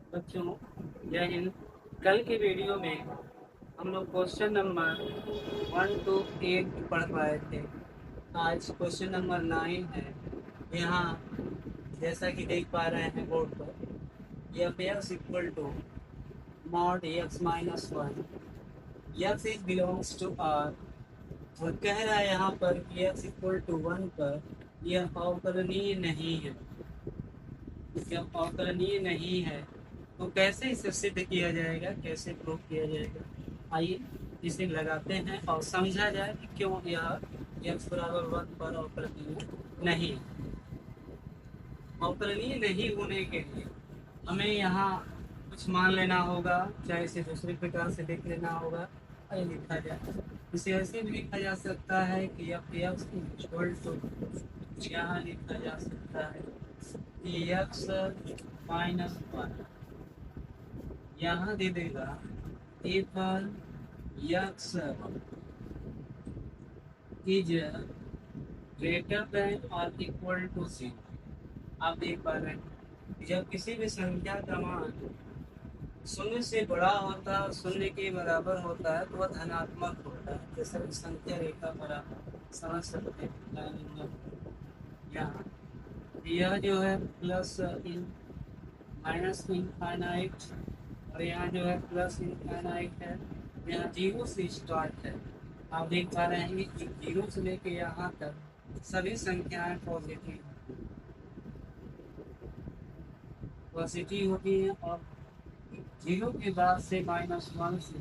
बच्चों, जय हिंद। कल की वीडियो में हम लोग क्वेश्चन नंबर 1 to 8 पढ़ पाए थे। आज क्वेश्चन नंबर 9 है। यहाँ जैसा कि देख पा रहे हैं बोर्ड पर, f x equal to mod x minus one, x is belongs to r. और कह रहा है यहाँ पर कि एक्स इक्वल टू 1 पर यह अवकलनीय नहीं है। जब अवकलनीय नहीं है तो कैसे इसे सिद्ध किया जाएगा, कैसे प्रूव किया जाएगा। आइए इसे लगाते हैं और समझा जाए कि क्यों यह x बराबर 1 पर अवकलनीय नहीं है। अवकलनीय नहीं होने के लिए हमें यहाँ कुछ मान लेना होगा, चाहे इसे दूसरे प्रकार से देख लेना होगा। आइए लिखा जाए। इसे ऐसे भी लिखा जा सकता है कि एफ एक्स इक्वल टू, यहाँ लिखा जा सकता है कि एक्स माइनस वन, यहाँ दे देगा ए पर यक्स इज ग्रेटर देन और इक्वल टू जीरो। आप देख पा रहे हैं जब किसी भी संख्या का मान शून्य से बड़ा होता है, शून्य के बराबर होता है, तो वह धनात्मक होता है। जैसे संख्या रेखा पर आप समझ सकते हैं। यहाँ यह जो है प्लस इन माइनस इनफाइनाइट, और यहाँ जो है प्लस इनफाइनाइट है। यहाँ जीरो से स्टार्ट है। आप देख पा रहे हैं कि जीरो से लेके यहाँ तक सभी संख्याएं पॉजिटिव होती हैं, और जीरो के बाद से माइनस वन से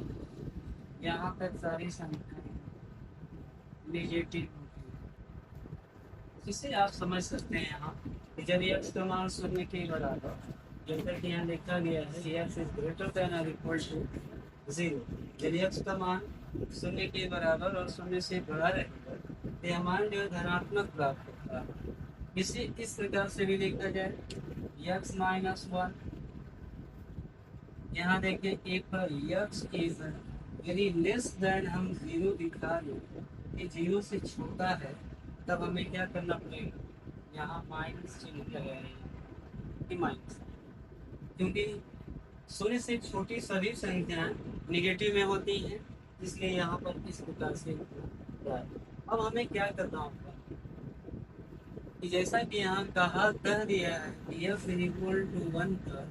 यहाँ तक सारी संख्याएं नेगेटिव होती हैं। जिसे आप समझ सकते हैं यहाँ कि जब एक्स का मान शून्य के बराबर, जैसा कि यहाँ लिखा गया है एक्स इज ग्रेटर देन और इक्वल टू जीरो, जब एक्स का मान शून्य के बराबर और शून्य से बड़ा रहेगा तो यह मान जो है धनात्मक प्राप्त होता है। इसे इस प्रकार से भी लिखा जाए एक्स माइनस वन। यहाँ देखिए एक पर एक्स इज यदि लेस देन हम जीरो दिखा दें कि जीरो से छोटा है, तब हमें क्या करना पड़ेगा, यहाँ माइनस चिन्ह लगाएंगे माइनस, क्योंकि शून्य से छोटी सभी संख्याएं निगेटिव में होती हैं, इसलिए यहाँ पर इस प्रकार से। अब हमें क्या करना होगा कि जैसा कि यहाँ कह दिया है कि एफ इक्वल टू 1 पर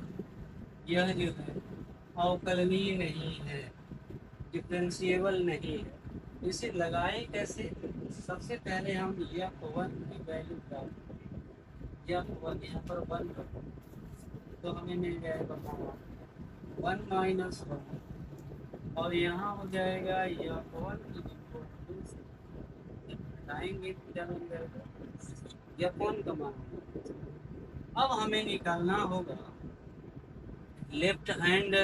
यह जो है अवकलनीय नहीं है, डिफरेंशिएबल नहीं है। इसे लगाएं कैसे। सबसे पहले हम एफ वन की वैल्यू प्राप्त करें। एफ वन यहाँ पर वन रखो तो हमें मिल जाएगा वन माइनस वन, और यहाँ हो जाएगा एफ वन हटाएंगे तो क्या मिल जाएगा एफ वन का मान। अब हमें निकालना होगा लेफ्ट हैंड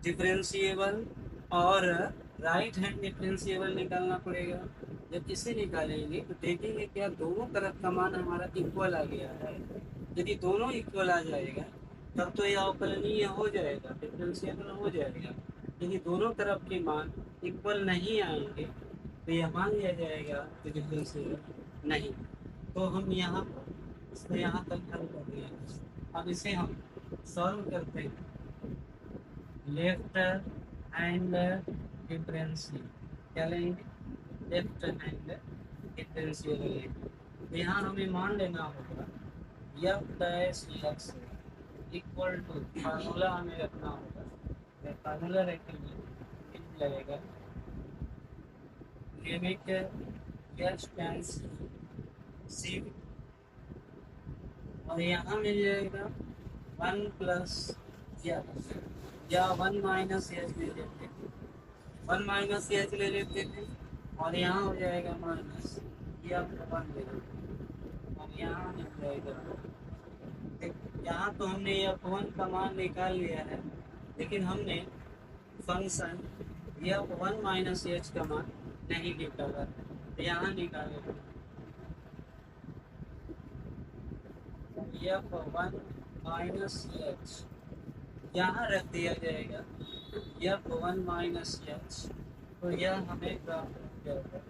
डिफरेंशिएबल और राइट हैंड डिफरेंशिएबल निकालना पड़ेगा। जब इसे निकालेंगे तो देखेंगे क्या दोनों तरफ का मान हमारा इक्वल आ गया है। यदि दोनों इक्वल आ जाएगा तब तो यह अवकलनीय हो जाएगा, डिफरेंशिएबल हो जाएगा। यदि दोनों तरफ के मान इक्वल नहीं आएंगे तो यह मान लिया जाएगा कि डिफरेंशिएबल नहीं। तो हम यहाँ इसको यहाँ तक हल कर दिए। अब इसे हम सॉल्व करते हैं। लेफ्ट हैंड डिफरेंशियल क्या लेंगे, लेफ्ट हैंड डिफरेंशियल लेंगे। यहाँ हमें मान लेना होगा f dash x equal to, formula हमें रखना होगा। फार्मूला रखेंगे इन लगेगा लिमिट एच टेंस सी, और यहाँ मिल जाएगा वन प्लस या वन माइनस एच ले लेते हैं, वन माइनस एच ले लेते हैं, और यहाँ हो जाएगा माइनस, ये आपका वन ले लेते हैं, और यहाँ मिल जाएगा। यहाँ तो हमने एफ वन का मान निकाल लिया है, लेकिन हमने function F one minus H का मान नहीं निकाला, तो यहाँ निकालेंगे एफ वन माइनस एच, यहाँ रख दिया जाएगा एफ वन माइनस एच, तो यह हमें प्राप्त हो जाएगा।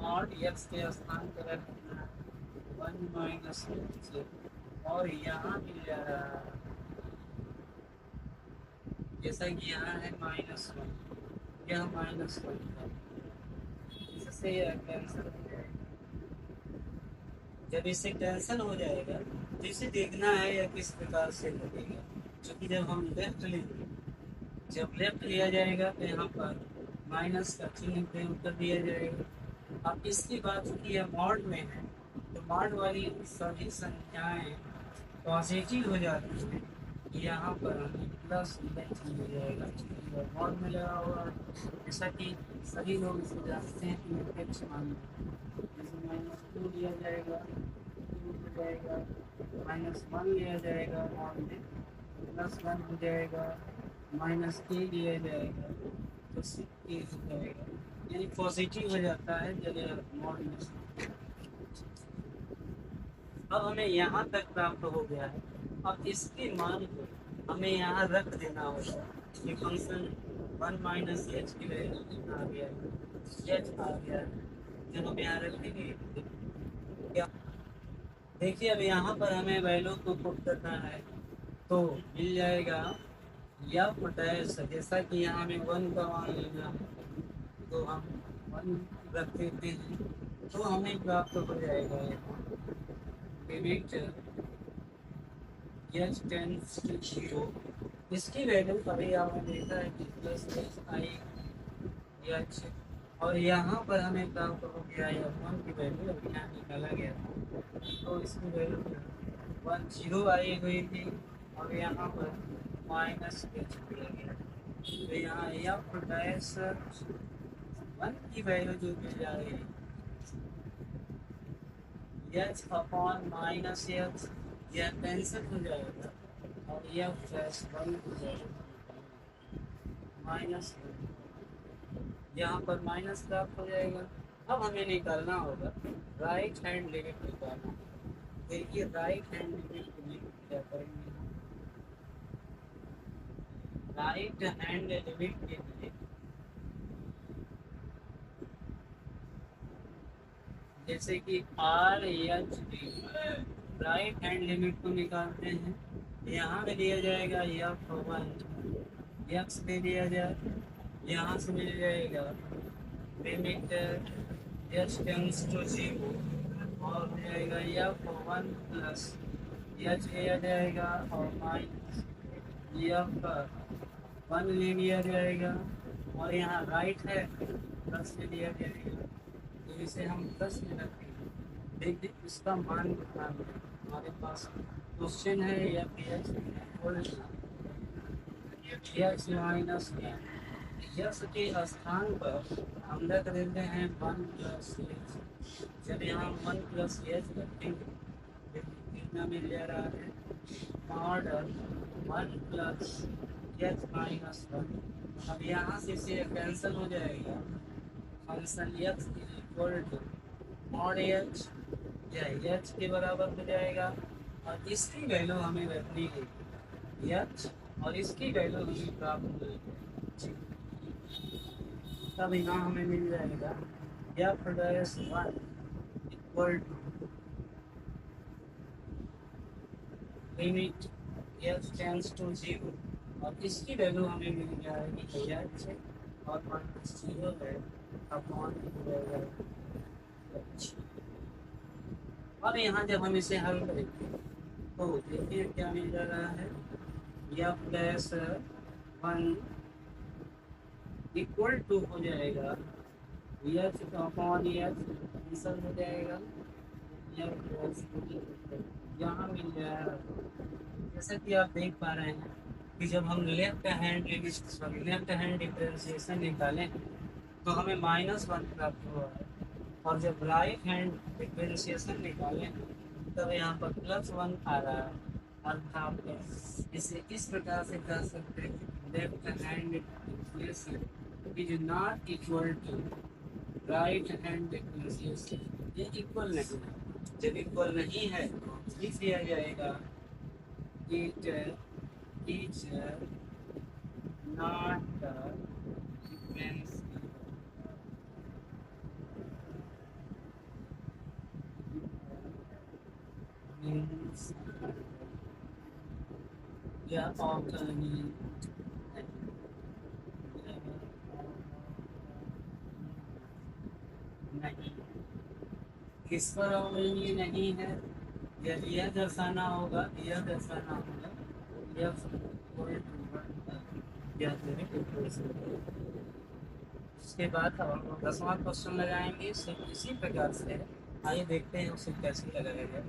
और एक्स के स्थान पर रखना वन माइनस एच, और यहाँ मिल जा रहा है जैसा कि यहाँ है -1, यह -1 था, इससे यह कैंसिल हो जाएगा। जब इससे कैंसिल हो जाएगा तो इसे देखना है यह किस प्रकार से लगेगा, क्योंकि जब हम लेफ्ट लेंगे, जब लेफ्ट लिया जाएगा तो यहाँ पर माइनस का चिन्ह प्रयोग कर दिया जाएगा। अब इसकी बात की यह मॉड में है, तो मॉड वाली सभी संख्याएं पॉजिटिव हो जाती हैं, यहाँ पर हमें प्लस मिल जाएगा, मॉड में लगा हुआ है। जैसा कि सभी लोग इसे जानते हैं कि निरपेक्ष मान में जैसे -2 लिया जाएगा, 2 हो जाएगा, -1 लिया जाएगा, मॉड में +1 हो जाएगा, -a लिया जाएगा तो a हो जाएगा, यानी पॉजिटिव हो जाता है जब मॉड में। अब हमें यहाँ तक प्राप्त हो गया है। अब इसके मान को हमें यहाँ रख देना होगा। ये फंक्शन 1 - h की वैल्यू आ गया है, h आ गया है, जब हम यहाँ रख देंगे क्या देखिए, अब यहाँ पर हमें वैल्यू को पुट करना है तो मिल जाएगा या डैश, जैसा कि यहाँ हमें 1 का मान लेना है तो हम 1 रख देते हैं, तो हमें प्राप्त हो जाएगा लिमिट h टेंड्स टू 0। इसकी वैल्यू अभी आपने देखा है कि +i और यहाँ पर हमें प्राप्त हो गया है 1 की वैल्यू अभी यहाँ निकाला गया था, तो इसकी वैल्यू 10 आई हुई थी और यहाँ पर -h दिया गया, तो यहाँ f डैश 1 की वैल्यू जो मिल जा रही है h अपॉन -h, यह कैंसिल हो जाएगा और यह +1 हो जाएगा, -1 यहाँ पर माइनस प्राप्त हो जाएगा। अब हमें निकालना होगा राइट हैंड लिमिट निकालना। देखिए राइट हैंड लिमिट के लिए क्या करेंगे, राइट हैंड लिमिट के लिए जैसे कि RH राइट हैंड लिमिट को निकालते हैं, यहाँ में दिया जाएगा x दे दिया जाए, यहाँ से मिल जाएगा लिमिट h टेंड्स टू 0 और हो जाएगा f1 प्लस h लिया जाएगा और माइनस f1 ले लिया जाएगा और यहाँ राइट है प्लस में लिया जाएगा, तो इसे हम प्लस में रखेंगे। देखिए इसका मान कितना है, हमारे पास क्वेश्चन है या x माइनस यस के स्थान पर हम रख देते हैं 1 + h। जब यहाँ 1 + h रखेंगे कितना मिल जा रहा है, ऑर्डर 1 + h माइनस 1। अब यहाँ से इसे कैंसिल हो जाएगा, function x equal to mod h या h के बराबर हो जाएगा और इसकी वैल्यू हमें रखनी है h और इसकी वैल्यू हमें प्राप्त होगी, तब यहाँ हमें मिल जाएगा f'1 equal to limit h tends to 0 और इसकी वैल्यू हमें मिल जाएगी h और -0 है अपॉन h। अब यहाँ जब हम इसे हल करेंगे तो देखिए क्या मिल जा रहा है, f+1 इक्वल टू हो जाएगा h अपॉन h कैंसल हो जाएगा, यहाँ मिल जाएगा। जैसा कि आप देख पा रहे हैं कि जब हम लेफ्ट हैंड डिफरेंशिएशन निकालें तो हमें -1 प्राप्त हुआ है और जब राइट हैंड डिफरेंशिएशन निकालें तब यहाँ पर +1 आ रहा है, अर्थात इसे इस प्रकार से कह सकते हैं कि left hand differentiation is not equal to right hand differentiation. ये इक्वल नहीं है, जब इक्वल नहीं है लिख दिया जाएगा इट इज नॉट डिफरेंस या ऑर्गेनिक किस पर अवलंबी नहीं है, यह दर्शाना होगा, यह दर्शाना होगा यह यह मेरे ऊपर से है। उसके बाद अब हम लोग 10वां क्वेश्चन लगाएंगे सिर्फ इसी प्रकार से। आइए देखते हैं उसे कैसे लगाया जाए।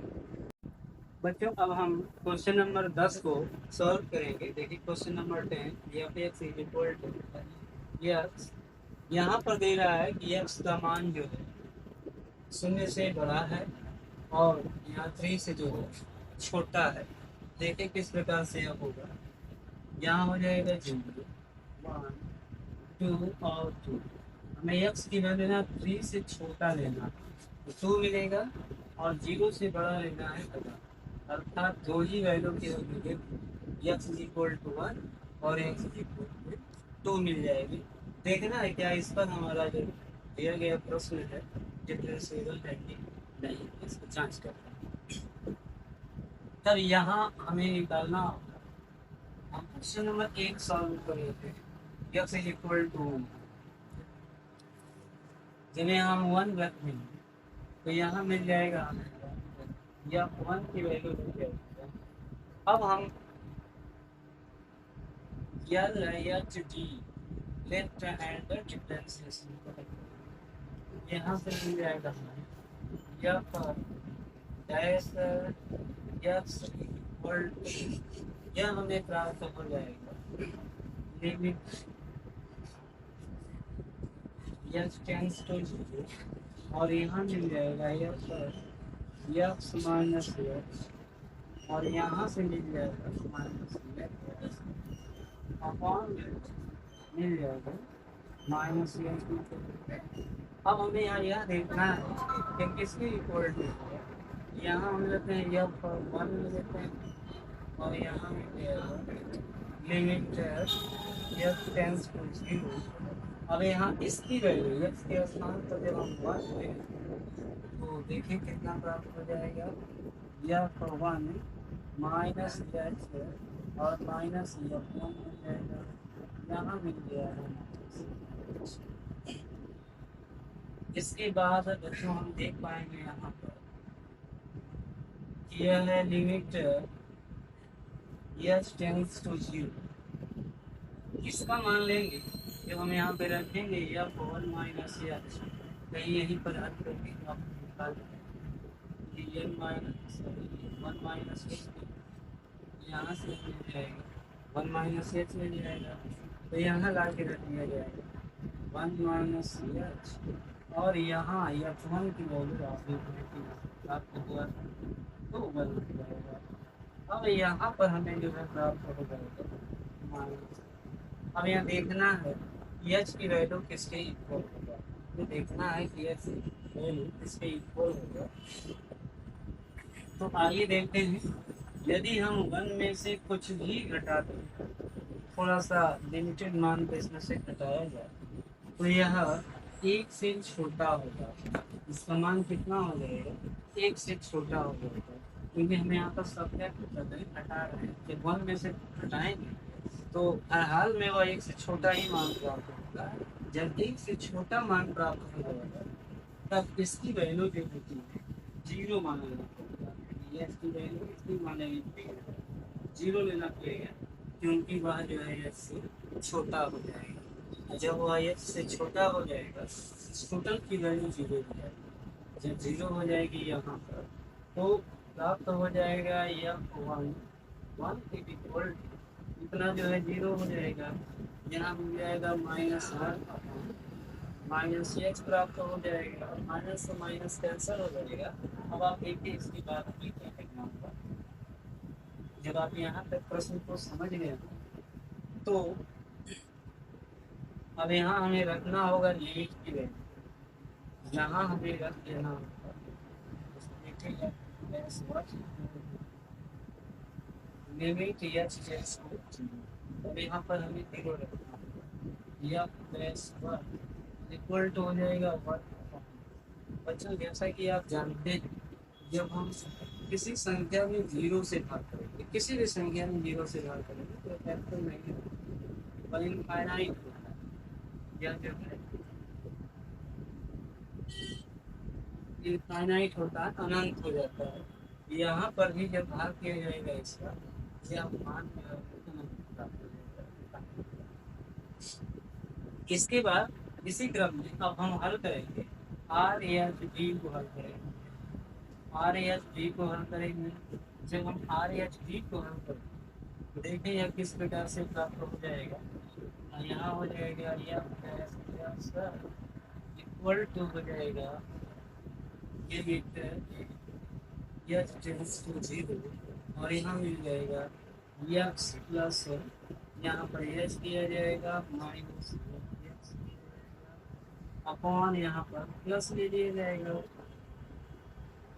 बच्चों अब हम क्वेश्चन नंबर 10 को सॉल्व करेंगे। देखिए question number 10, f x is equal to यक्स। यहाँ पर दे रहा है कि यक्स का मान जो है 0 से बड़ा है और यहाँ 3 से जो है छोटा है। देखिए किस प्रकार से अब होगा। यहाँ हो जाएगा 0, 1, 2 और 2। हमें यक्स की वैल्यू ना 3 से छोटा लेना तो 2 मिलेगा और 0 से बड़ा लेना है अगर, अर्थात दो ही वैल्यू की होगी, एक्स इज इक्वल टू 1 और एक्स इज इक्वल टू 2 मिल जाएगी। देखना है क्या इस पर हमारा जो दिया गया प्रश्न है डिफरेंशिएबल है कि नहीं, इसको जांच करते हैं। तब यहाँ हमें निकालना होगा। हम क्वेश्चन नंबर 1 सॉल्व कर लेते हैं। एक्स इज इक्वल टू, जिन्हें हम 1 रख देंगे तो यहाँ मिल जाएगा हमें या 1 की वैल्यू मिल जाएगी। अब हम H D left hand differentiation करेंगे। यहाँ से मिल जाएगा हमें या पर डैश एक्स इक्वल टू, यह हमें प्राप्त हो जाएगा लिमिट एक्स टेंड्स टू 0 और यहाँ मिल जाएगा या पर एक्स माइनस एक्स और यहाँ से मिल जाएगा माइनस एक्स अपॉन मिल जाएगा माइनस एक्स। अब हमें यहाँ यह देखना है कि किसके इक्वल टू है। यहाँ हम लेते हैं यह पर 1 में लेते हैं और यहाँ मिल जाएगा लिमिट एक्स टेंड्स टू 0। अब यहाँ इसकी वैल्यू एक्स के स्थान पर जब हम 1 लें तो देखिए कितना प्राप्त हो जाएगा, यह पर 1 माइनस एक्स और माइनस मिल जाएगा, यहाँ मिल गया है। इसके बाद बच्चों हम देख पाएंगे यहाँ पर यह है लिमिट एच टेंड्स टू 0। इसका मान लेंगे जब हम यहाँ पे रखेंगे या 1 माइनस एच, कहीं यहीं पर हल करके आप निकाल एन माइनस 1 माइनस एच यहाँ से मिल जाएगा 1 माइनस एच मिल जाएगा तो यहाँ ला के रख दिया जाएगा 1 माइनस एच और यहाँ एफ 1 की वैल्यू आपको हुआ तो 1 मिल जाएगा। अब यहाँ पर हमें जो है प्राप्त हो जाएगा माइनस। अब यहाँ देखना है एच की वैल्यू किसके इक्वल होगा, तो देखना है कि एच वैल्यू किसके इक्वल होगा। तो आइए देखते हैं, यदि हम 1 में से कुछ भी घटा दें, थोड़ा सा लिमिटेड मान को इसमें से घटाया जाए तो यह 1 से छोटा होगा। इसका मान कितना हो जाएगा, 1 से छोटा हो जाएगा, क्योंकि हमें यहाँ पर सब्जेक्ट घटा रहे हैं। जब 1 में से घटाएंगे तो हर हाल में वह 1 से छोटा ही मान प्राप्त होगा। जब 1 से छोटा मान प्राप्त हो जाएगा तब इसकी वैल्यू जो होती है 0 माना जाता है। इसकी वैल्यू कितनी मानेगी, 0 लेना पड़ेगा, क्योंकि वह जो है एच से छोटा हो जाएगा। जब वह एच से छोटा हो जाएगा टोटल की वैल्यू 0 हो जाएगी। जब 0 हो जाएगी यहाँ पर तो प्राप्त हो जाएगा यह 1 इक्वल इतना जो है 0 हो जाएगा। यहाँ मिल जाएगा -1 माइनस एक्स प्राप्त हो जाएगा, माइनस से माइनस कैंसिल हो जाएगा। अब आप देखिए इसकी बात की क्या करना होगा। जब आप यहाँ तक प्रश्न को समझ गए तो अब यहाँ हमें रखना होगा लिमिट की वैल्यू, यहाँ हमें रख देना होगा लिमिट एच टेंड्स टू 0। अब यहाँ पर हमें 0 रखना होगा या +1 इक्वल टू हो जाएगा 1। बच्चों जैसा कि आप जानते हैं जब हम किसी संख्या में 0 से भाग करेंगे, किसी भी संख्या में 0 से भाग करेंगे तो फैक्टर नहीं इनफाइनाइट होता है। यह जो है इनफाइनाइट होता है, अनंत हो जाता है। यहाँ पर भी जब भाग किया जाएगा इसका, यह मान अनंत प्राप्त हो जाएगा। इसके बाद इसी क्रम में अब हम हल करेंगे आर एच डी को हल करेंगे। आर एच डी को हल करेंगे। जब हम आर एच डी को हल करेंगे तो देखिए यह किस प्रकार से प्राप्त हो जाएगा। यहाँ हो जाएगा इक्वल टू हो जाएगा ये एच टेंड्स टू 0 और यहाँ मिल जाएगा एक्स प्लस यहाँ पर एच दिया जाएगा माइनस अपॉन यहाँ पर प्लस ले लिया जाएगा,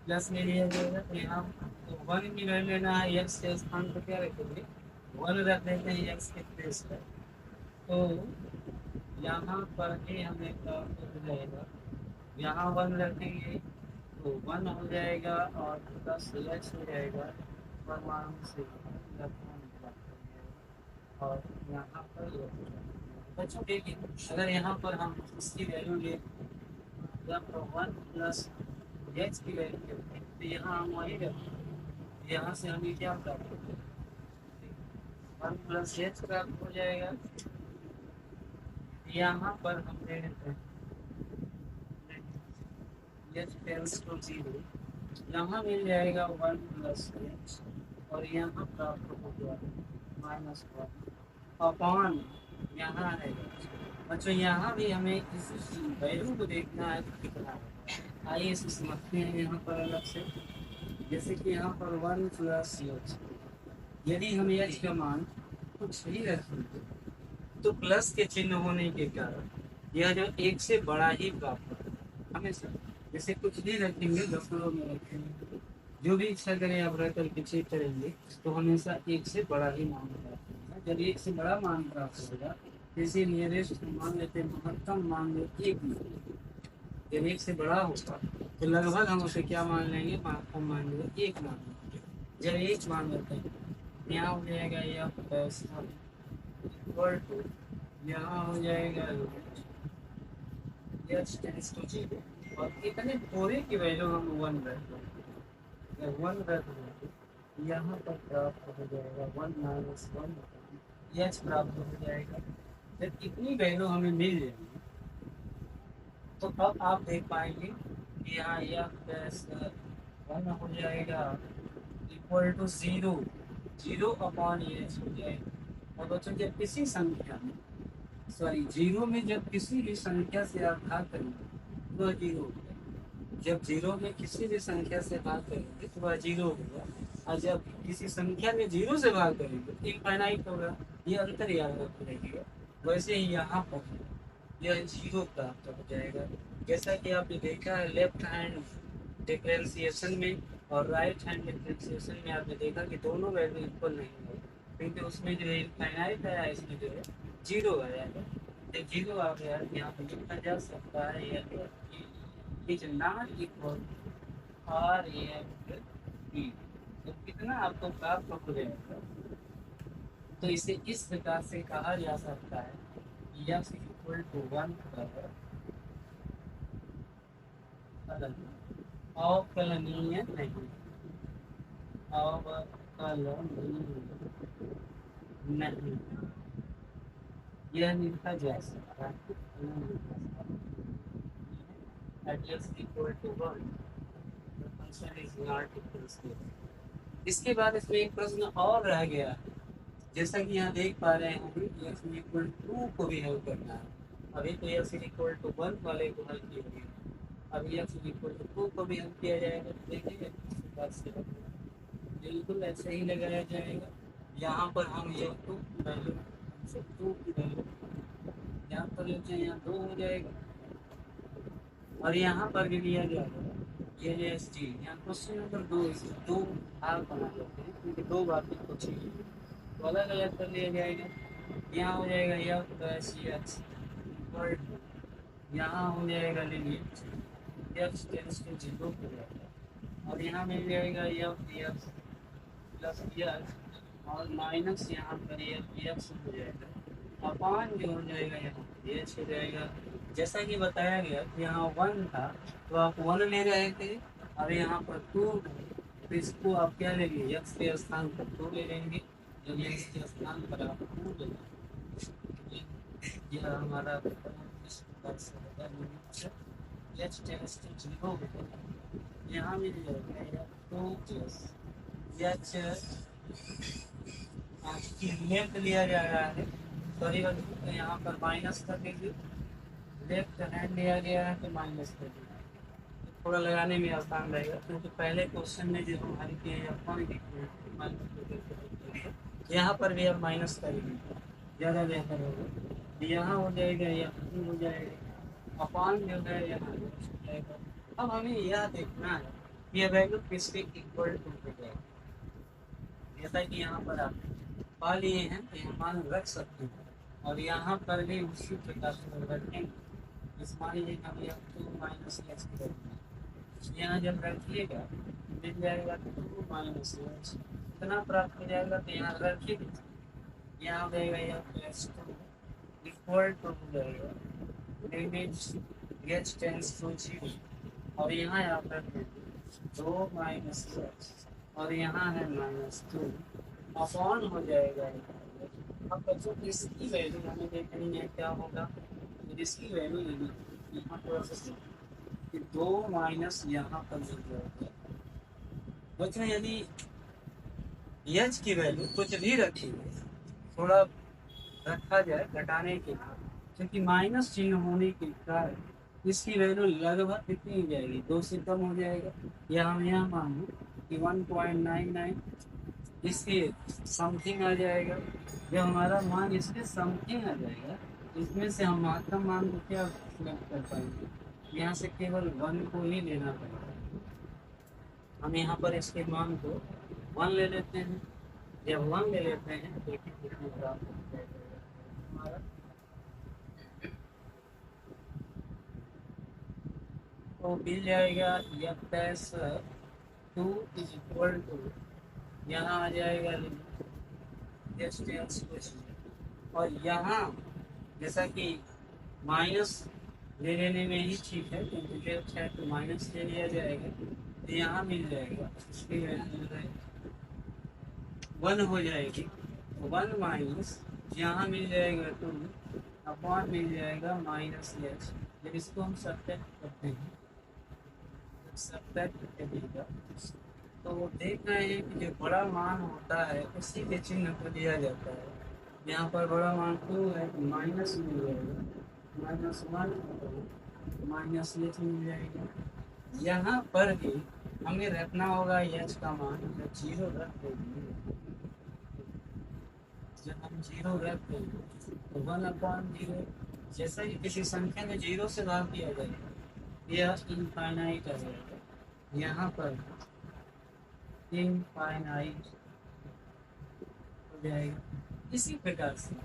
प्लस ले लिया जाएगा। तो यहाँ तो 1 की वैल्यू लेना है, एक्स के स्थान पर क्या रखेंगे 1 रख देते हैं एक्स के प्लेस पर। तो यहाँ पर ही हमें प्राप्त हो जाएगा, यहाँ 1 रखेंगे तो 1 हो जाएगा और प्लस एक्स हो जाएगा परमाणु से और यहाँ पर बच्चों देखिए अगर यहाँ पर हम इसकी वैल्यू ले 1 प्लस एक्स की वैल्यू लेते हैं तो यहाँ हम वही रखें, यहाँ से हमें क्या प्राप्त हो जाएगा 1 प्लस एक्स प्राप्त हो जाएगा। यहाँ पर हम ले लेते हैं एच टेंड्स टू 0, यहाँ मिल जाएगा 1 प्लस एक्स और यहाँ प्राप्त हो गया -1 अपॉन यहाँ है। बच्चों यहाँ भी हमें इस वैल्यू को देखना है कितना है। आइए इसे समझते हैं यहाँ पर अलग से। जैसे कि यहाँ पर 1 प्लस एक्स, यदि हम एक्स का मान कुछ भी रखेंगे तो प्लस के चिन्ह होने के कारण यह जो एक से बड़ा ही प्राप्त होगा हमेशा। जैसे कुछ भी रखेंगे दशमलव में रखेंगे, जो भी इच्छा करें आप रख कर चेक करेंगे तो हमेशा एक से बड़ा ही मान प्राप्त होगा। जब एक से बड़ा मान प्राप्त होगा जैसे नियरेस्ट मान लेते हैं, महत्तम मान लेते 1 मान। जब एक से बड़ा होगा तो लगभग हम उसे क्या मान लेंगे, महत्तम मान लेंगे 1 मान लेंगे। जब 1 मान लेते हैं यहाँ हो जाएगा यह इक्वल टू यहाँ हो जाएगा एच टेंड्स टू 0 और इतने पूरे की वैल्यू हम 1 रख देंगे। 1 रख देंगे यहाँ पर प्राप्त हो जाएगा 1 माइनस 1 एच प्राप्त हो जाएगा। जब इतनी वैल्यू हमें मिल जाएगी तो अब आप देख पाएंगे कि यहाँ यह 1 हो जाएगा इक्वल टू 0 अपॉन एच हो जाएगा। और बच्चों जब किसी संख्या में जीरो में जब किसी भी संख्या से आप भाग करेंगे तो वह 0 होगा। जब 0 में किसी भी संख्या से भाग करेंगे तो वह 0 होगा और जब किसी संख्या में 0 से भाग करेंगे तो इनफाइनाइट होगा। ये अंतर याद रखिएगा। वैसे ही यहाँ पर यह 0 प्राप्त हो जाएगा। जैसा कि आपने देखा है लेफ्ट हैंड डिफरेंशिएशन में और राइट हैंड डिफरेंशिएशन में आपने देखा कि दोनों वैल्यू इक्वल नहीं है, क्योंकि उसमें जो है इनफाइनाइट आया, इसमें जो है 0 आया है। जब 0 आ गया यहाँ पर लिखा जा सकता है is not equal R F T. तो कितना आपको प्राप्त हो जाएगा तो इसे इस प्रकार से कहा जा सकता है यह इक्वल टू 1 पर अवकलनीय नहीं, अवकलनीय नहीं, यह लिखा जा सकता है equal to 1 function is not equal. इसके बाद इसमें एक प्रश्न और रह गया है, जैसा कि यहाँ देख पा रहे हैं एक्स इक्वल टू को भी हल करना है। अभी तो एक्स इक्वल टू 1 वाले को हल किया गया, अभी एक्स इक्वल टू 2 को भी हल किया जाएगा। देखिए बिल्कुल ऐसे ही लगाया जाएगा। यहाँ पर हम ये 2 की वैल्यू यहाँ पर लेते हैं, यहाँ 2 हो जाएगा और यहाँ पर भी लिया जाएगा ये एस टी। यहाँ क्वेश्चन नंबर 2 इसमें 2 भाग बना लेते हैं क्योंकि 2 बातें को चाहिए तो अलग अलग कर लिया जाएगा। यहाँ हो जाएगा f plus x equal to, यहाँ हो जाएगा लिमिट एक्स टेंड्स टू 0 हो जाएगा और यहाँ मिल जाएगा एफ एक्स प्लस एक्स और माइनस यहाँ पर एफ एक्स हो जाएगा अपॉन जो हो जाएगा यहाँ एच हो जाएगा जैसा कि बताया गया कि यहाँ 1 था तो आप 1 ले रहे थे, और यहाँ पर 2 तो इसको आप क्या लेंगे, x के स्थान पर 2 ले लेंगे, जब x के स्थान पर आप 2 ले लेंगे, यह हमारा इस प्रकार से होगा, लिमिट h टेंड्स टू 0 होगा, यहाँ मिल जाएगा या 2 प्लस h की लेफ्ट लिया जा रहा है, सॉरी तो यहाँ पर माइनस कर दीजिए, लेफ्ट हैंड लिया गया है तो माइनस कर दीजिए, थोड़ा लगाने में आसान रहेगा, क्योंकि पहले क्वेश्चन में जो हम हल किए हैं अपन यहाँ पर भी आप माइनस करेंगे ज़्यादा बेहतर होगा, यहाँ हो जाएगा या हो जाएगा, अपान जो है यहाँ हो जाएगा। अब हमें यह देखना है कि यह वैल्यू किसके इक्वल टू हो जाएगा, जैसा कि यहाँ पर आप पा लिए हैं तो यहाँ मान रख सकते हैं, और यहाँ पर भी उसी प्रकार से रखेंगे, इस मान लीजिए हमें अब 2 माइनस एच की रखना है, यहाँ जब रखिएगा मिल जाएगा 2 माइनस एच, इतना प्राप्त हो जाएगा तो यहाँ रखिए, यहाँ देगा या प्लस 2 इक्वल टू हो जाएगा लिमिट एच टेंड्स टू 0, और यहाँ आप रख देंगे 2 माइनस एच, और यहाँ है -2 अपॉन हो जाएगा। अब बच्चों इसकी वैल्यू हमें देखनी है क्या होगा, इसकी वैल्यू यहाँ पर 2 माइनस यहाँ पर मिल जाएगा। बच्चों यदि एच की वैल्यू कुछ भी रखेंगे, थोड़ा रखा जाए घटाने के लिए, क्योंकि माइनस चिन्ह होने के कारण इसकी वैल्यू लगभग कितनी हो जाएगी, 2 से कम हो जाएगा, या हम यहाँ मान लो कि 1.99 इसके समथिंग आ जाएगा, जब हमारा मान इसके समथिंग आ जाएगा इसमें से हम महत्तम मान को क्या सिलेक्ट कर पाएंगे, यहाँ से केवल 1 को ही लेना पड़ेगा, हम यहाँ पर इसके मान को 1 ले लेते हैं, जब 1 ले लेते हैं देखिए कितने प्राप्त हो जाएगा हमारा, तो मिल जाएगा या प्लस 2 इज इक्वल टू, यहाँ आ जाएगा और यहाँ जैसा कि माइनस ले लेने में ही ठीक है, क्योंकि लेफ्ट है तो माइनस ले लिया जाएगा, तो यहाँ मिल जाएगा इसकी वैल्यू 1 हो जाएगी, 1 माइनस यहाँ मिल जाएगा 2 अपॉन मिल जाएगा माइनस एच, जब इसको हम सब्ट्रैक्ट करते हैं, सब्ट्रैक्ट करिएगा तो देख रहे हैं कि जो बड़ा मान होता है उसी के चिन्ह को दिया जाता है, यहाँ पर बड़ा मान 2 है तो माइनस मिल जाएगा, -1 माइनस एच मिल जाएगा, यहाँ पर भी हमें रखना होगा एच का मान, जब 0 रख देंगे, जब हम 0 रख देंगे तो 1/0, जैसा कि किसी संख्या में 0 से भाग दिया जाएगा यह इनफाइनाइट आ जाएगा, यहाँ पर इनफाइनाइट हो जाएगा। इसी प्रकार से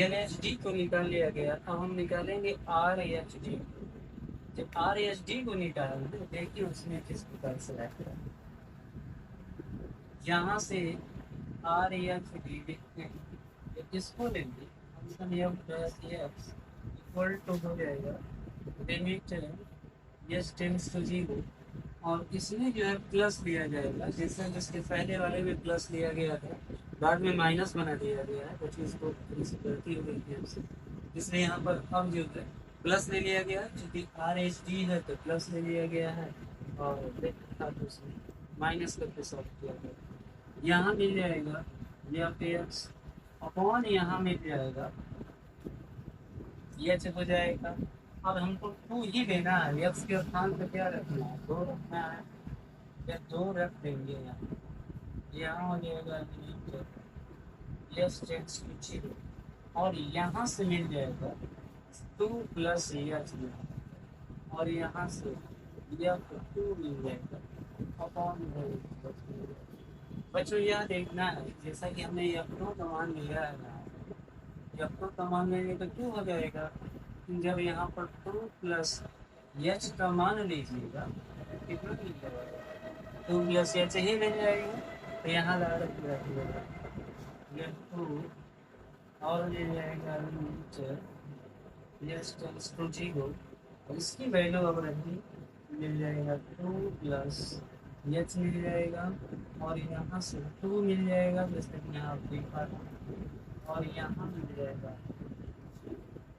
एन एच डी को निकाल लिया गया, अब हम निकालेंगे आर एच डी, जब आर एच डी को निकालेंगे तो देखिए उसमें किस प्रकार से आएगा, यहाँ से आर एच डी देखते हैं, इसको लेंगे हम इक्वल टू हो जाएगा लिमिट एच टेंड्स टू 0, और इसमें जो है प्लस लिया जाएगा, जैसे जिसके पहले वाले में प्लस लिया गया था बाद में माइनस बना दिया गया है, कुछ इसको गलती हो गई थी हमसे, इसलिए यहाँ पर अब जो है प्लस ले लिया गया, क्योंकि आर एच डी है तो प्लस ले लिया गया है, और था तो उसमें माइनस करके सॉल्व किया गया, यहाँ मिल जाएगा या एक्स अपॉन यहाँ मिल जाएगा एच हो जाएगा। अब हमको 2 ही लेना है, एक्स के स्थान पर क्या रखना है, 2 रखना है, या 2 रख देंगे यहाँ हो जाएगा एच टेंड्स टू 0, और यहाँ से मिल जाएगा 2 प्लस एच, और यहाँ से एफ 2 मिल जाएगा अपॉन। बच्चों यह देखना है जैसा कि हमने एफ का मान लिया है, एफ का मान लेंगे तो क्यों हो जाएगा, जब यहाँ पर 2 प्लस एच का मान लीजिएगा कितना मिल जाएगा, 2 प्लस एच ही मिल जाएगा, तो यहाँ लगा रखिएगा 2 और मिल जाएगा यस टेंस टू 0, और इसकी वैल्यू अब रखी, मिल जाएगा 2 प्लस एच मिल जाएगा, और यहाँ से 2 मिल जाएगा जैसे कि यहाँ आप देख पा रहे हैं, और यहाँ मिल जाएगा।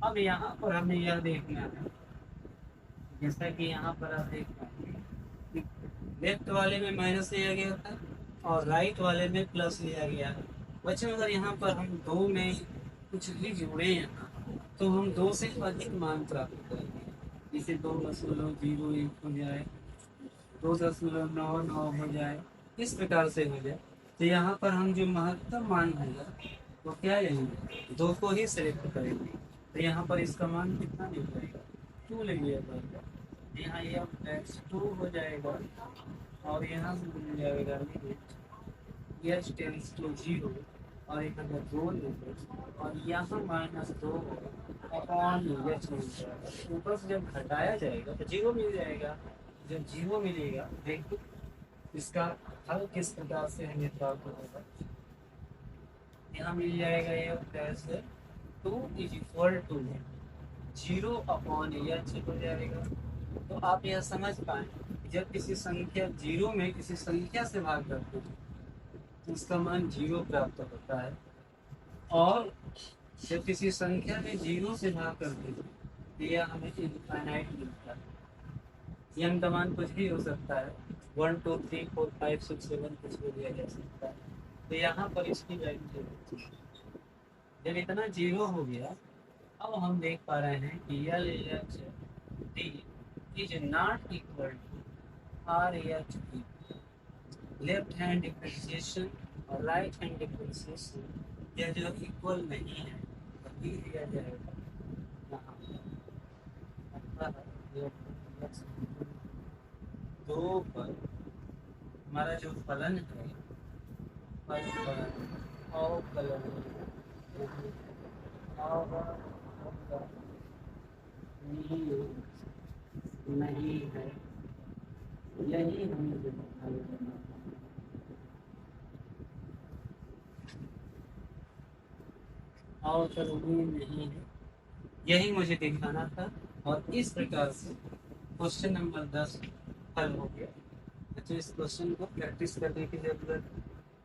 अब यहाँ पर हमें यह देखना है, जैसा कि यहाँ पर आप देख पाएंगे, लेफ्ट वाले में माइनस लिया गया था और राइट वाले में प्लस लिया गया है। बच्चों अगर यहाँ पर हम दो में कुछ भी जोड़े यहाँ, तो हम 2 से अधिक मान प्राप्त करेंगे। जैसे 2.01 हो जाए, 2.99 हो जाए, इस प्रकार से हो जाए। तो यहाँ पर हम जो महत्तम मान होगा वो क्या लेंगे, 2 को ही सिलेक्ट करेंगे। तो यहाँ पर इसका मान कितना मिल जाएगा, 2 ले लिया जाएगा। यहाँ ये x2 हो जाएगा, और यहाँ से मिल जाएगा लिमिट एच टेंस टू 0, और एक अगर 2 लेंगे, और यहाँ -2 अपॉन एच मिल जाएगा। ऊपर से जब घटाया जाएगा तो 0 मिल जाएगा। जब 0 मिलेगा, देखो इसका हल किस प्रकार से हमें प्राप्त होगा। यहाँ मिल जाएगा ये plus 2 is equal to 0 upon h हो जाएगा। तो आप यह समझ पाए, जब किसी संख्या 0 में किसी संख्या से भाग करते हैं तो उसका मान 0 प्राप्त होता है, और जब किसी संख्या में 0 से भाग करते हैं तो यह हमें इनफाइनाइट मिलता है। यम का मान कुछ भी हो सकता है, 1 2 3 4 5 6 7 कुछ भी दिया जा सकता है। तो यहाँ पर इसकी वैल्यू जब इतना 0 हो गया, अब हम देख पा रहे हैं कि L H D is not equal to R H D. Left hand differentiation और राइट हैंड डिफरेंशिएशन यह जो इक्वल नहीं है, तो ई दिया जाएगा यहाँ दो पर हमारा जो फलन है, अवकलन नहीं है, यही हमें दिखाई देना। अवकलनीय नहीं है, यही मुझे दिखाना था, और इस प्रकार से क्वेश्चन नंबर 10 हल हो गया। तो इस क्वेश्चन को प्रैक्टिस करने की जरूरत है,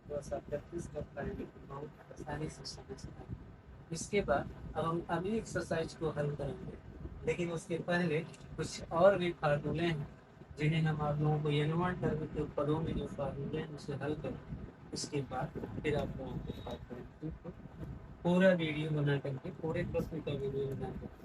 थोड़ा सा प्रैक्टिस कर पाएंगे तो बहुत आसानी से समझ पाएंगे। इसके बाद अब हम अगली एक्सरसाइज को हल करेंगे, लेकिन उसके पहले कुछ और भी फार्मूले हैं जिन्हें हम आप लोगों को n1 टर्म के पदों में जो फार्मूले हैं उसे हल करेंगे। उसके बाद फिर आप लोगों को बात करेंगे। पूरा वीडियो बना करके, पूरे प्रश्न का वीडियो बना करके